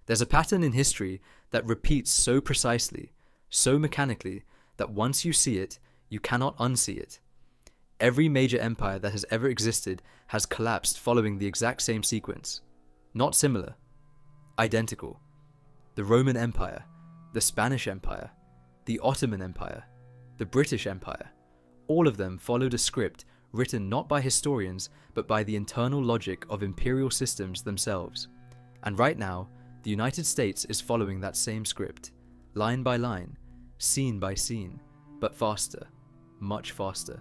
There's a pattern in history that repeats so precisely, so mechanically, that once you see it, you cannot unsee it. Every major empire that has ever existed has collapsed following the exact same sequence. Not similar. Identical. The Roman Empire, the Spanish Empire, the Ottoman Empire, the British Empire, all of them followed a script written not by historians but by the internal logic of imperial systems themselves. And right now, the United States is following that same script, line by line, scene by scene, but faster, much faster.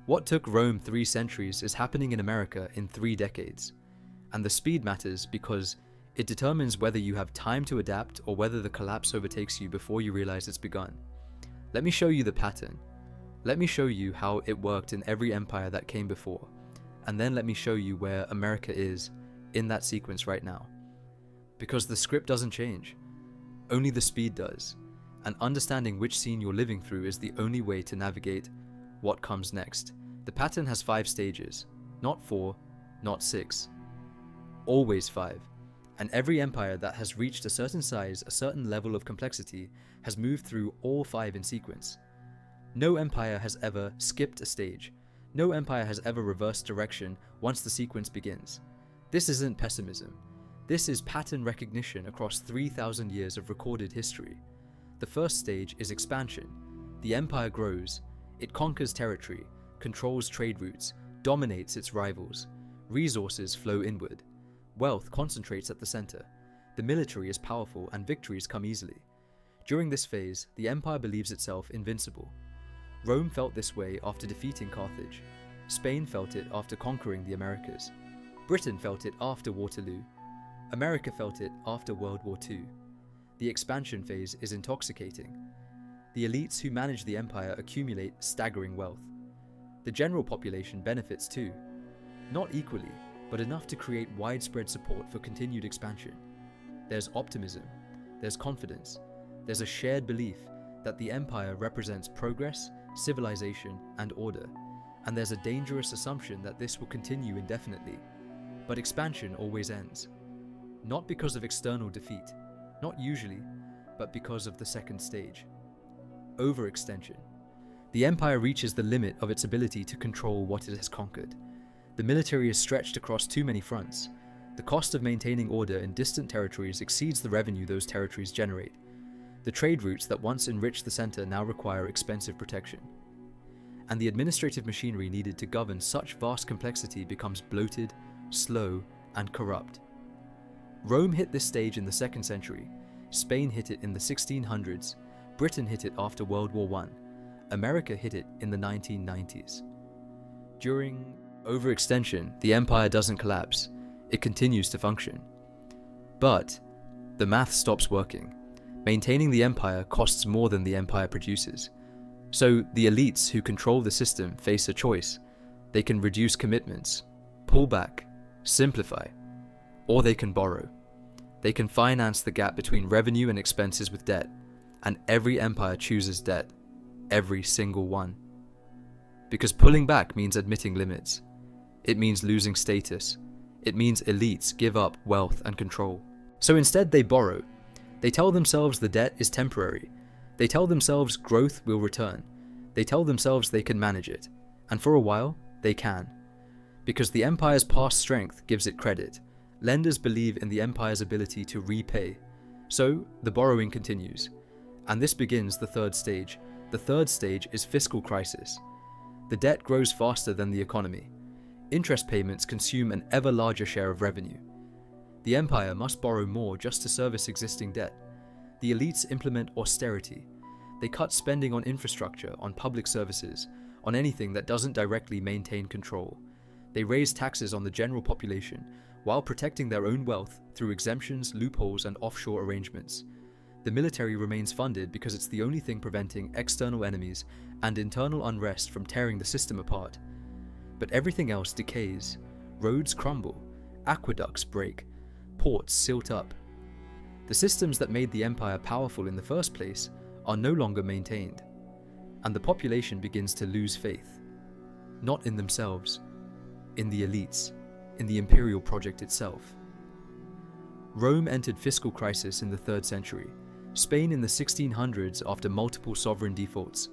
What took Rome 3 centuries is happening in America in 3 decades. And the speed matters because it determines whether you have time to adapt or whether the collapse overtakes you before you realize it's begun. Let me show you the pattern. Let me show you how it worked in every empire that came before. And then let me show you where America is in that sequence right now. Because the script doesn't change. Only the speed does. And understanding which scene you're living through is the only way to navigate what comes next. The pattern has 5 stages. Not 4, not 6. Always 5. And every empire that has reached a certain size, a certain level of complexity, has moved through all 5 in sequence. No empire has ever skipped a stage. No empire has ever reversed direction once the sequence begins. This isn't pessimism. This is pattern recognition across 3,000 years of recorded history. The first stage is expansion. The empire grows. It conquers territory, controls trade routes, dominates its rivals. Resources flow inward. Wealth concentrates at the center. The military is powerful and victories come easily. During this phase, the empire believes itself invincible. Rome felt this way after defeating Carthage. Spain felt it after conquering the Americas. Britain felt it after Waterloo. America felt it after World War II. The expansion phase is intoxicating. The elites who manage the empire accumulate staggering wealth. The general population benefits too. Not equally, but enough to create widespread support for continued expansion. There's optimism, there's confidence, there's a shared belief that the empire represents progress, civilization, and order, and there's a dangerous assumption that this will continue indefinitely. But expansion always ends. Not because of external defeat, not usually, but because of the second stage. Overextension. The empire reaches the limit of its ability to control what it has conquered. The military is stretched across too many fronts. The cost of maintaining order in distant territories exceeds the revenue those territories generate. The trade routes that once enriched the center now require expensive protection. And the administrative machinery needed to govern such vast complexity becomes bloated, slow, and corrupt. Rome hit this stage in the 2nd century. Spain hit it in the 1600s. Britain hit it after World War I. America hit it in the 1990s. During overextension, the empire doesn't collapse. It continues to function. But the math stops working. Maintaining the empire costs more than the empire produces. So the elites who control the system face a choice. They can reduce commitments, pull back, simplify, or they can borrow. They can finance the gap between revenue and expenses with debt, and every empire chooses debt, every single one. Because pulling back means admitting limits. It means losing status. It means elites give up wealth and control. So instead they borrow. They tell themselves the debt is temporary. They tell themselves growth will return. They tell themselves they can manage it. And for a while, they can. Because the empire's past strength gives it credit. Lenders believe in the empire's ability to repay. So the borrowing continues. And this begins the 3rd stage. The 3rd stage is fiscal crisis. The debt grows faster than the economy. Interest payments consume an ever larger share of revenue. The empire must borrow more just to service existing debt. The elites implement austerity. They cut spending on infrastructure, on public services, on anything that doesn't directly maintain control. They raise taxes on the general population while protecting their own wealth through exemptions, loopholes, and offshore arrangements. The military remains funded because it's the only thing preventing external enemies and internal unrest from tearing the system apart. But everything else decays. Roads crumble, aqueducts break, ports silt up. The systems that made the empire powerful in the first place are no longer maintained, and the population begins to lose faith. Not in themselves, in the elites, in the imperial project itself. Rome entered fiscal crisis in the 3rd century, Spain in the 1600s after multiple sovereign defaults,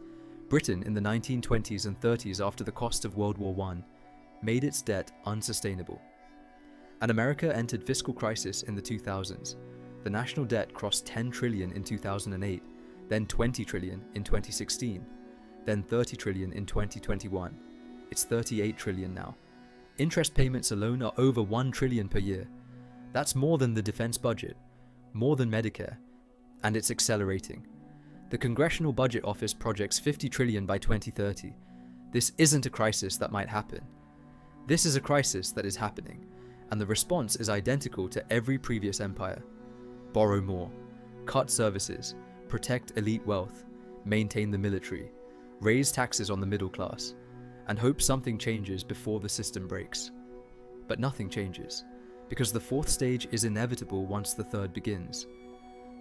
Britain in the 1920s and 30s after the cost of World War I made its debt unsustainable. And America entered fiscal crisis in the 2000s. The national debt crossed 10 trillion in 2008, then 20 trillion in 2016, then 30 trillion in 2021. It's 38 trillion now. Interest payments alone are over 1 trillion per year. That's more than the defense budget, more than Medicare, and it's accelerating. The Congressional Budget Office projects 50 trillion by 2030. This isn't a crisis that might happen. This is a crisis that is happening, and the response is identical to every previous empire. Borrow more, cut services, protect elite wealth, maintain the military, raise taxes on the middle class, and hope something changes before the system breaks. But nothing changes, because the 4th stage is inevitable once the 3rd begins.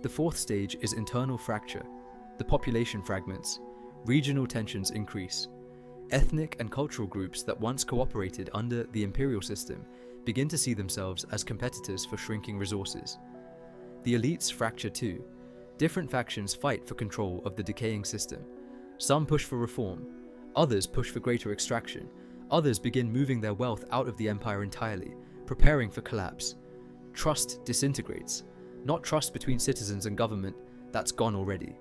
The 4th stage is internal fracture. The population fragments, regional tensions increase. Ethnic and cultural groups that once cooperated under the imperial system begin to see themselves as competitors for shrinking resources. The elites fracture too. Different factions fight for control of the decaying system. Some push for reform, others push for greater extraction, others begin moving their wealth out of the empire entirely, preparing for collapse. Trust disintegrates. Not trust between citizens and government, that's gone already.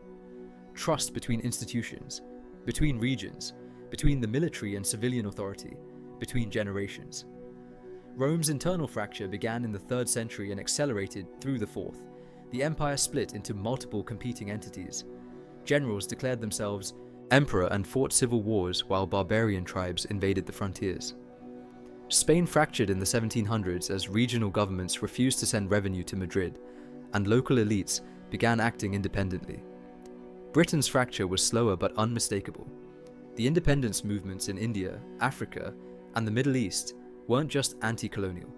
Trust between institutions, between regions, between the military and civilian authority, between generations. Rome's internal fracture began in the 3rd century and accelerated through the 4th. The empire split into multiple competing entities. Generals declared themselves emperor and fought civil wars while barbarian tribes invaded the frontiers. Spain fractured in the 1700s as regional governments refused to send revenue to Madrid, and local elites began acting independently. Britain's fracture was slower but unmistakable. The independence movements in India, Africa, and the Middle East weren't just anti-colonial.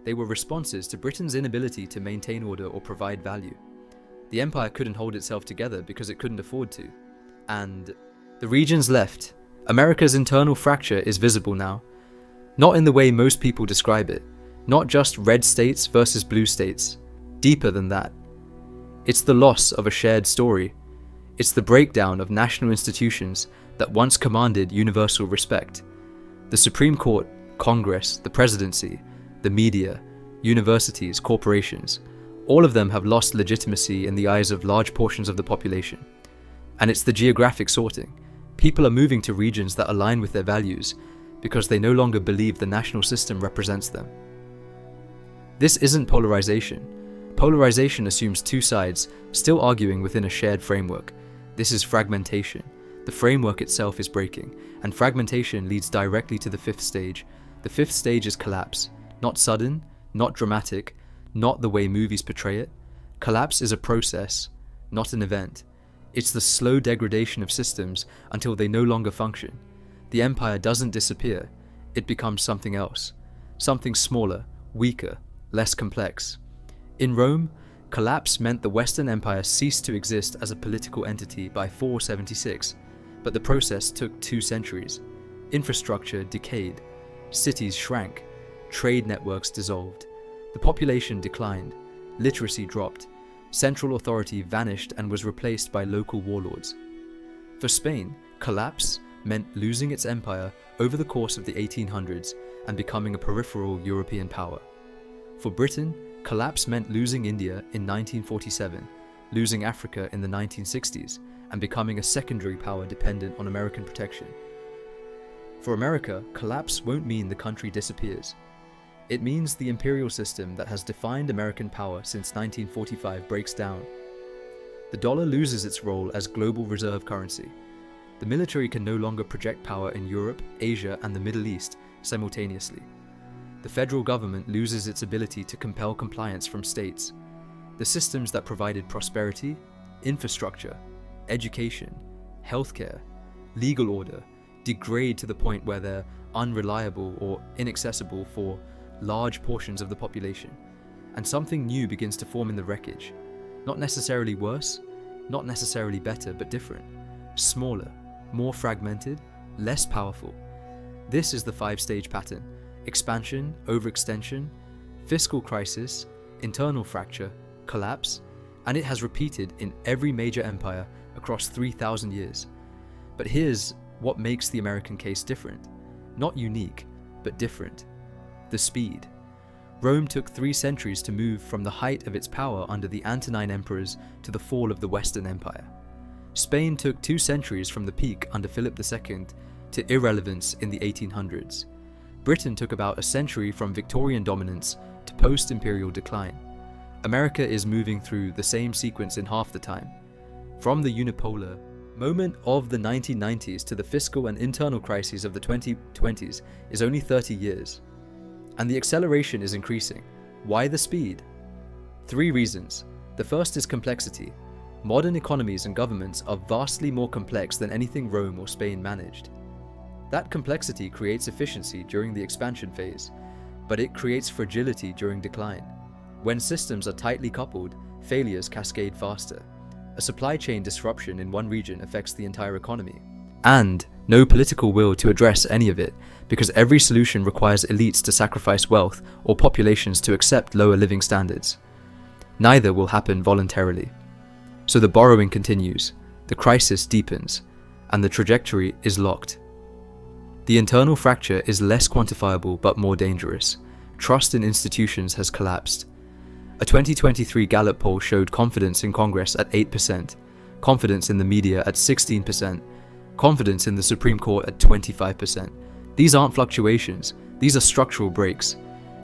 They were responses to Britain's inability to maintain order or provide value. The empire couldn't hold itself together because it couldn't afford to. And the regions left. America's internal fracture is visible now. Not in the way most people describe it. Not just red states versus blue states. Deeper than that. It's the loss of a shared story. It's the breakdown of national institutions that once commanded universal respect. The Supreme Court, Congress, the presidency, the media, universities, corporations, all of them have lost legitimacy in the eyes of large portions of the population. And it's the geographic sorting. People are moving to regions that align with their values because they no longer believe the national system represents them. This isn't polarization. Polarization assumes two sides still arguing within a shared framework. This is fragmentation. The framework itself is breaking, and fragmentation leads directly to the 5th stage. The 5th stage is collapse. Not sudden, not dramatic, not the way movies portray it. Collapse is a process, not an event. It's the slow degradation of systems until they no longer function. The empire doesn't disappear, it becomes something else. Something smaller, weaker, less complex. In Rome, collapse meant the Western Empire ceased to exist as a political entity by 476, but the process took 2 centuries. Infrastructure decayed, cities shrank, trade networks dissolved, the population declined, literacy dropped, central authority vanished and was replaced by local warlords. For Spain, collapse meant losing its empire over the course of the 1800s and becoming a peripheral European power. For Britain, collapse meant losing India in 1947, losing Africa in the 1960s, and becoming a secondary power dependent on American protection. For America, collapse won't mean the country disappears. It means the imperial system that has defined American power since 1945 breaks down. The dollar loses its role as global reserve currency. The military can no longer project power in Europe, Asia, and the Middle East simultaneously. The federal government loses its ability to compel compliance from states. The systems that provided prosperity, infrastructure, education, healthcare, legal order degrade to the point where they're unreliable or inaccessible for large portions of the population, and something new begins to form in the wreckage. Not necessarily worse, not necessarily better, but different. Smaller, more fragmented, less powerful. This is the 5-stage pattern: expansion, overextension, fiscal crisis, internal fracture, collapse, and it has repeated in every major empire across 3,000 years. But here's what makes the American case different. Not unique, but different. The speed. Rome took 3 centuries to move from the height of its power under the Antonine emperors to the fall of the Western Empire. Spain took 2 centuries from the peak under Philip II to irrelevance in the 1800s. Britain took about a century from Victorian dominance to post-imperial decline. America is moving through the same sequence in half the time. From the unipolar moment of the 1990s to the fiscal and internal crises of the 2020s is only 30 years. And the acceleration is increasing. Why the speed? 3 reasons. The first is complexity. Modern economies and governments are vastly more complex than anything Rome or Spain managed. That complexity creates efficiency during the expansion phase, but it creates fragility during decline. When systems are tightly coupled, failures cascade faster. A supply chain disruption in one region affects the entire economy. And no political will to address any of it, because every solution requires elites to sacrifice wealth or populations to accept lower living standards. Neither will happen voluntarily. So the borrowing continues, the crisis deepens, and the trajectory is locked. The internal fracture is less quantifiable but more dangerous. Trust in institutions has collapsed. A 2023 Gallup poll showed confidence in Congress at 8%, confidence in the media at 16%, confidence in the Supreme Court at 25%. These aren't fluctuations, these are structural breaks.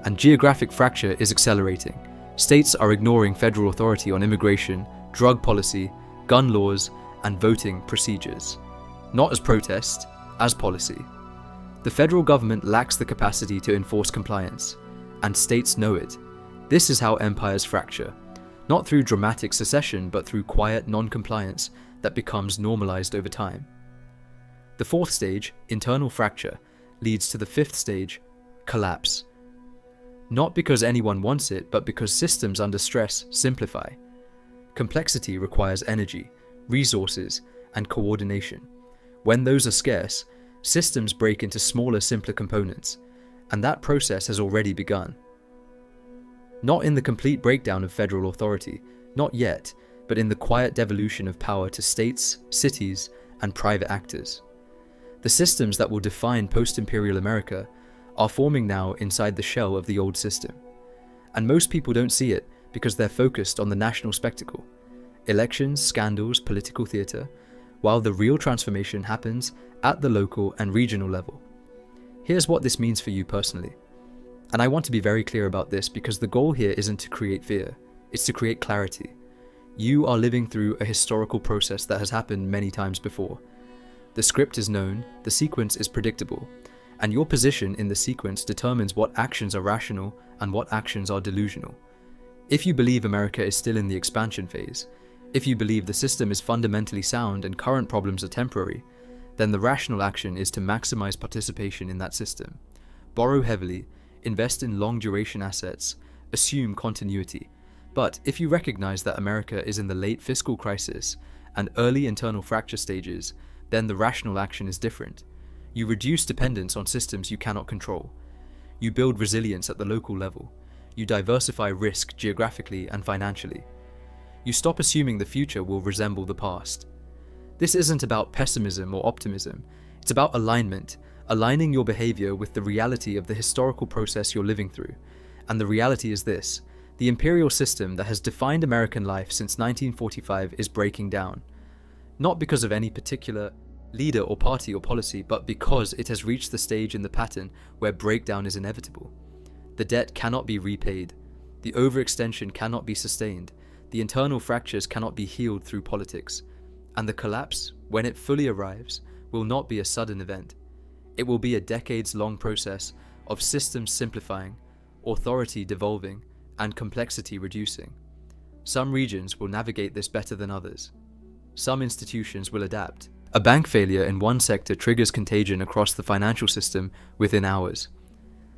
And geographic fracture is accelerating. States are ignoring federal authority on immigration, drug policy, gun laws, and voting procedures. Not as protest, as policy. The federal government lacks the capacity to enforce compliance, and states know it. This is how empires fracture, not through dramatic secession but through quiet non-compliance that becomes normalized over time. The 4th stage, internal fracture, leads to the 5th stage, collapse. Not because anyone wants it, but because systems under stress simplify. Complexity requires energy, resources, and coordination. When those are scarce, systems break into smaller, simpler components, and that process has already begun. Not in the complete breakdown of federal authority, not yet, but in the quiet devolution of power to states, cities, and private actors. The systems that will define post-imperial America are forming now inside the shell of the old system. And most people don't see it because they're focused on the national spectacle. Elections, scandals, political theatre, while the real transformation happens at the local and regional level. Here's what this means for you personally. And I want to be very clear about this because the goal here isn't to create fear, it's to create clarity. You are living through a historical process that has happened many times before. The script is known, the sequence is predictable, and your position in the sequence determines what actions are rational and what actions are delusional. If you believe America is still in the expansion phase, if you believe the system is fundamentally sound and current problems are temporary, then the rational action is to maximize participation in that system. Borrow heavily, invest in long-duration assets, assume continuity. But if you recognize that America is in the late fiscal crisis and early internal fracture stages, then the rational action is different. You reduce dependence on systems you cannot control. You build resilience at the local level. You diversify risk geographically and financially. You stop assuming the future will resemble the past. This isn't about pessimism or optimism. It's about alignment, aligning your behavior with the reality of the historical process you're living through. And the reality is this: the imperial system that has defined American life since 1945 is breaking down. Not because of any particular leader or party or policy, but because it has reached the stage in the pattern where breakdown is inevitable. The debt cannot be repaid. The overextension cannot be sustained. The internal fractures cannot be healed through politics. And the collapse, when it fully arrives, will not be a sudden event. It will be a decades-long process of systems simplifying, authority devolving, and complexity reducing. Some regions will navigate this better than others. Some institutions will adapt. A bank failure in one sector triggers contagion across the financial system within hours.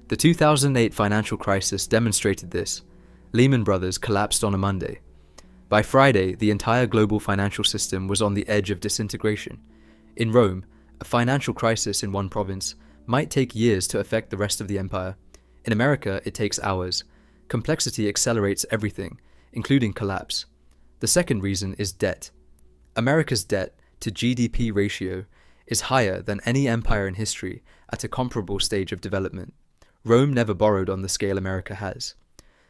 The 2008 financial crisis demonstrated this. Lehman Brothers collapsed on a Monday. By Friday, the entire global financial system was on the edge of disintegration. In Rome, a financial crisis in one province might take years to affect the rest of the empire. In America, it takes hours. Complexity accelerates everything, including collapse. The second reason is debt. America's debt to GDP ratio is higher than any empire in history at a comparable stage of development. Rome never borrowed on the scale America has.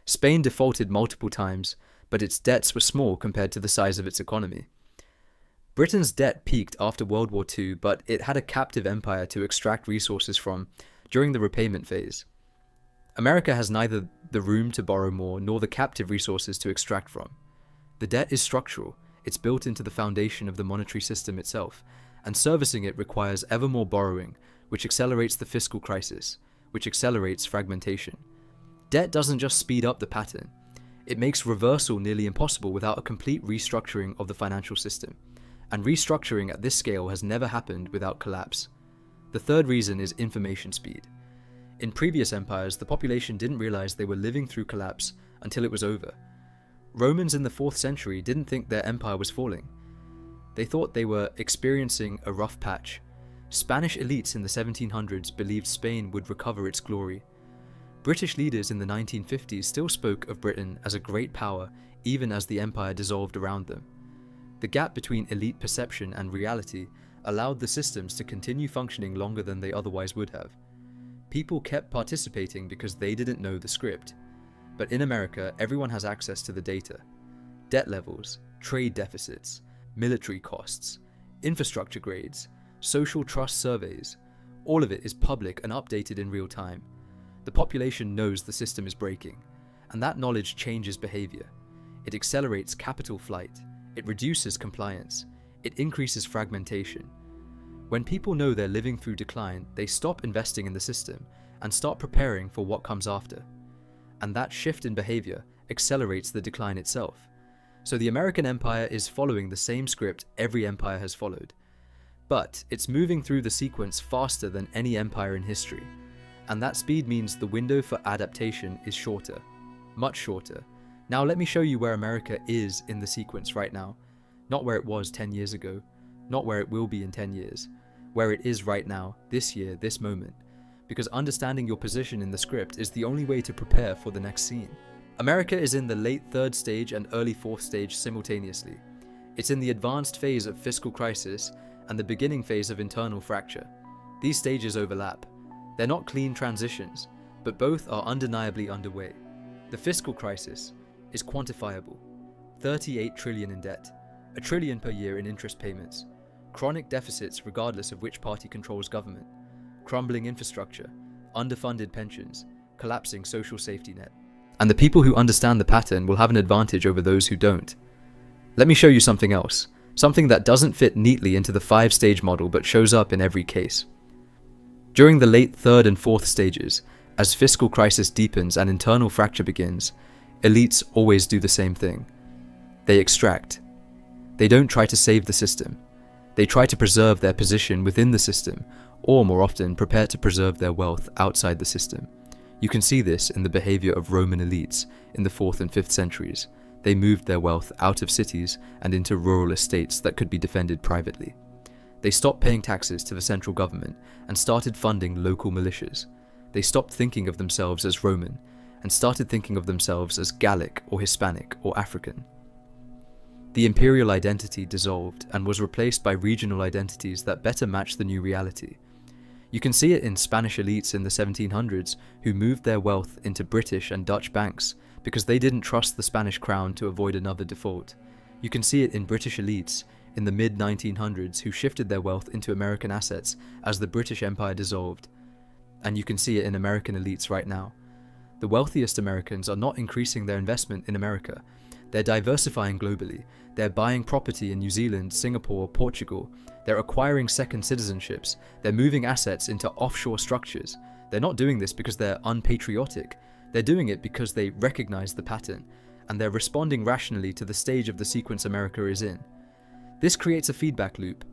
Spain defaulted multiple times, but its debts were small compared to the size of its economy. Britain's debt peaked after World War II, but it had a captive empire to extract resources from during the repayment phase. America has neither the room to borrow more nor the captive resources to extract from. The debt is structural, it's built into the foundation of the monetary system itself, and servicing it requires ever more borrowing, which accelerates the fiscal crisis, which accelerates fragmentation. Debt doesn't just speed up the pattern, it makes reversal nearly impossible without a complete restructuring of the financial system. And restructuring at this scale has never happened without collapse. The third reason is information speed. In previous empires, the population didn't realize they were living through collapse until it was over. Romans in the 4th century didn't think their empire was falling. They thought they were experiencing a rough patch. Spanish elites in the 1700s believed Spain would recover its glory. British leaders in the 1950s still spoke of Britain as a great power even as the empire dissolved around them. The gap between elite perception and reality allowed the systems to continue functioning longer than they otherwise would have. People kept participating because they didn't know the script. But in America, everyone has access to the data. Debt levels, trade deficits, military costs, infrastructure grades, social trust surveys, all of it is public and updated in real time. The population knows the system is breaking, and that knowledge changes behavior. It accelerates capital flight. It reduces compliance. It increases fragmentation. When people know they're living through decline, they stop investing in the system and start preparing for what comes after. And that shift in behavior accelerates the decline itself. So the American empire is following the same script every empire has followed. But it's moving through the sequence faster than any empire in history. And that speed means the window for adaptation is shorter, much shorter. Now let me show you where America is in the sequence right now. Not where it was 10 years ago, not where it will be in 10 years, where it is right now, this year, this moment. Because understanding your position in the script is the only way to prepare for the next scene. America is in the late 3rd stage and early 4th stage simultaneously. It's in the advanced phase of fiscal crisis and the beginning phase of internal fracture. These stages overlap. They're not clean transitions, but both are undeniably underway. The fiscal crisis is quantifiable. 38 trillion in debt, $1 trillion per year in interest payments, chronic deficits regardless of which party controls government, crumbling infrastructure, underfunded pensions, collapsing social safety net. And the people who understand the pattern will have an advantage over those who don't. Let me show you something else, something that doesn't fit neatly into the 5-stage model but shows up in every case. During the late 3rd and 4th stages, as fiscal crisis deepens and internal fracture begins, elites always do the same thing. They extract. They don't try to save the system. They try to preserve their position within the system, or more often, prepare to preserve their wealth outside the system. You can see this in the behavior of Roman elites in the 4th and 5th centuries. They moved their wealth out of cities and into rural estates that could be defended privately. They stopped paying taxes to the central government and started funding local militias. They stopped thinking of themselves as Roman and started thinking of themselves as Gallic or Hispanic or African. The imperial identity dissolved and was replaced by regional identities that better match the new reality. You can see it in Spanish elites in the 1700s who moved their wealth into British and Dutch banks because they didn't trust the Spanish crown to avoid another default. You can see it in British elites in the mid-1900s who shifted their wealth into American assets as the British Empire dissolved. And you can see it in American elites right now. The wealthiest Americans are not increasing their investment in America. They're diversifying globally. They're buying property in New Zealand, Singapore, Portugal. They're acquiring second citizenships. They're moving assets into offshore structures. They're not doing this because they're unpatriotic. They're doing it because they recognize the pattern, and they're responding rationally to the stage of the sequence America is in. This creates a feedback loop.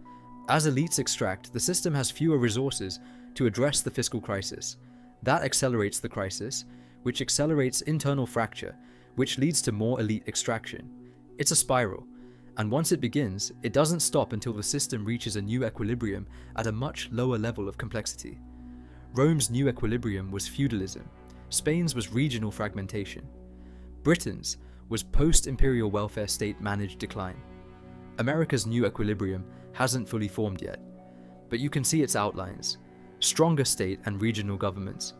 As elites extract, the system has fewer resources to address the fiscal crisis. That accelerates the crisis, which accelerates internal fracture, which leads to more elite extraction. It's a spiral, and once it begins, it doesn't stop until the system reaches a new equilibrium at a much lower level of complexity. Rome's new equilibrium was feudalism. Spain's was regional fragmentation. Britain's was post-imperial welfare state managed decline. America's new equilibrium hasn't fully formed yet, but you can see its outlines: stronger state and regional governments,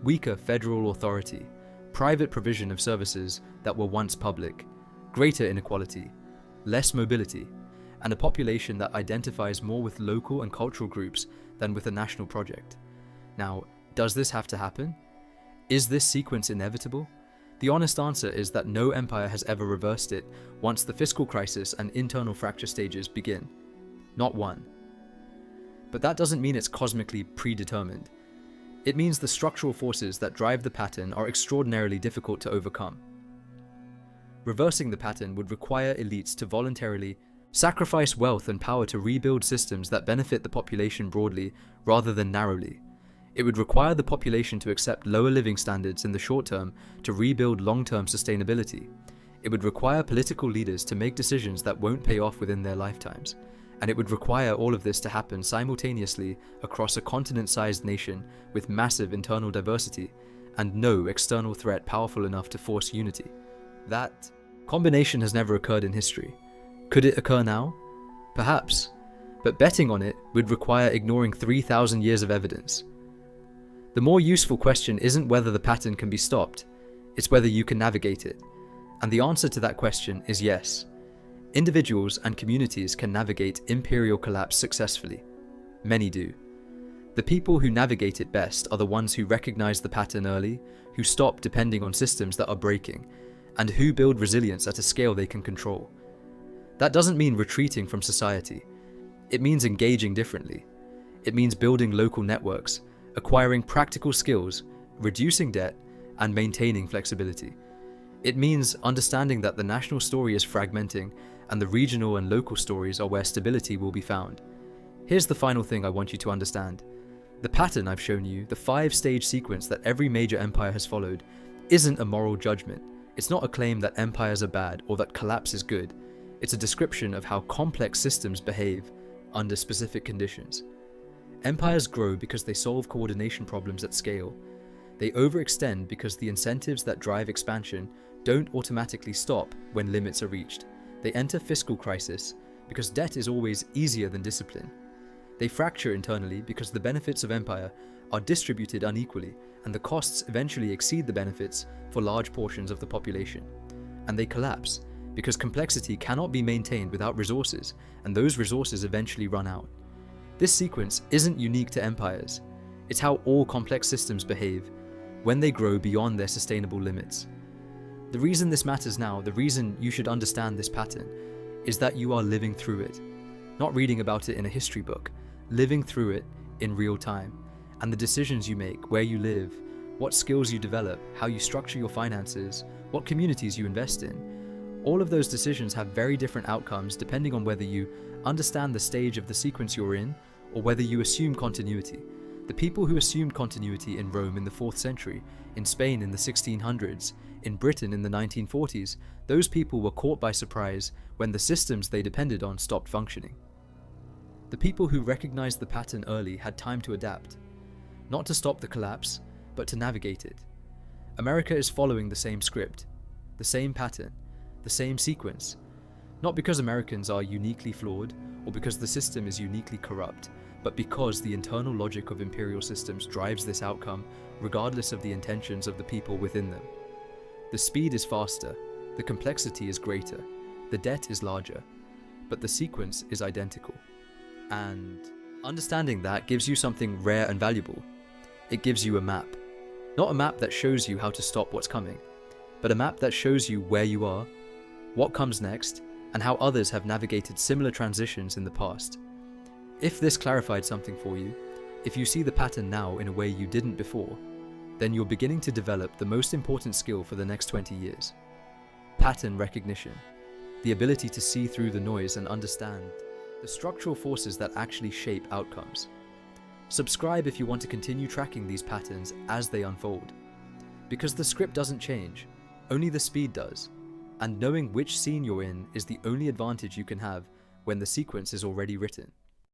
weaker federal authority, private provision of services that were once public, greater inequality, less mobility, and a population that identifies more with local and cultural groups than with a national project. Now, does this have to happen? Is this sequence inevitable? The honest answer is that no empire has ever reversed it once the fiscal crisis and internal fracture stages begin. Not one. But that doesn't mean it's cosmically predetermined. It means the structural forces that drive the pattern are extraordinarily difficult to overcome. Reversing the pattern would require elites to voluntarily sacrifice wealth and power to rebuild systems that benefit the population broadly rather than narrowly. It would require the population to accept lower living standards in the short term to rebuild long-term sustainability. It would require political leaders to make decisions that won't pay off within their lifetimes. And it would require all of this to happen simultaneously across a continent-sized nation with massive internal diversity and no external threat powerful enough to force unity. That combination has never occurred in history. Could it occur now? Perhaps. But betting on it would require ignoring 3,000 years of evidence. The more useful question isn't whether the pattern can be stopped, it's whether you can navigate it. And the answer to that question is yes. Individuals and communities can navigate imperial collapse successfully. Many do. The people who navigate it best are the ones who recognize the pattern early, who stop depending on systems that are breaking, and who build resilience at a scale they can control. That doesn't mean retreating from society. It means engaging differently. It means building local networks, acquiring practical skills, reducing debt, and maintaining flexibility. It means understanding that the national story is fragmenting and the regional and local stories are where stability will be found. Here's the final thing I want you to understand. The pattern I've shown you, the 5-stage sequence that every major empire has followed, isn't a moral judgment. It's not a claim that empires are bad or that collapse is good. It's a description of how complex systems behave under specific conditions. Empires grow because they solve coordination problems at scale. They overextend because the incentives that drive expansion don't automatically stop when limits are reached. They enter fiscal crisis because debt is always easier than discipline. They fracture internally because the benefits of empire are distributed unequally and the costs eventually exceed the benefits for large portions of the population. And they collapse because complexity cannot be maintained without resources, and those resources eventually run out. This sequence isn't unique to empires. It's how all complex systems behave when they grow beyond their sustainable limits. The reason this matters now, the reason you should understand this pattern, is that you are living through it. Not reading about it in a history book, living through it in real time. And the decisions you make, where you live, what skills you develop, how you structure your finances, what communities you invest in, all of those decisions have very different outcomes depending on whether you understand the stage of the sequence you're in or whether you assume continuity. The people who assumed continuity in Rome in the 4th century, in Spain in the 1600s, in Britain in the 1940s, those people were caught by surprise when the systems they depended on stopped functioning. The people who recognized the pattern early had time to adapt, not to stop the collapse, but to navigate it. America is following the same script, the same pattern, the same sequence, not because Americans are uniquely flawed or because the system is uniquely corrupt, but because the internal logic of imperial systems drives this outcome regardless of the intentions of the people within them. The speed is faster, the complexity is greater, the debt is larger, but the sequence is identical. And understanding that gives you something rare and valuable. It gives you a map. Not a map that shows you how to stop what's coming, but a map that shows you where you are, what comes next, and how others have navigated similar transitions in the past. If this clarified something for you, if you see the pattern now in a way you didn't before, then you're beginning to develop the most important skill for the next 20 years. Pattern recognition. The ability to see through the noise and understand the structural forces that actually shape outcomes. Subscribe if you want to continue tracking these patterns as they unfold. Because the script doesn't change, only the speed does. And knowing which scene you're in is the only advantage you can have when the sequence is already written.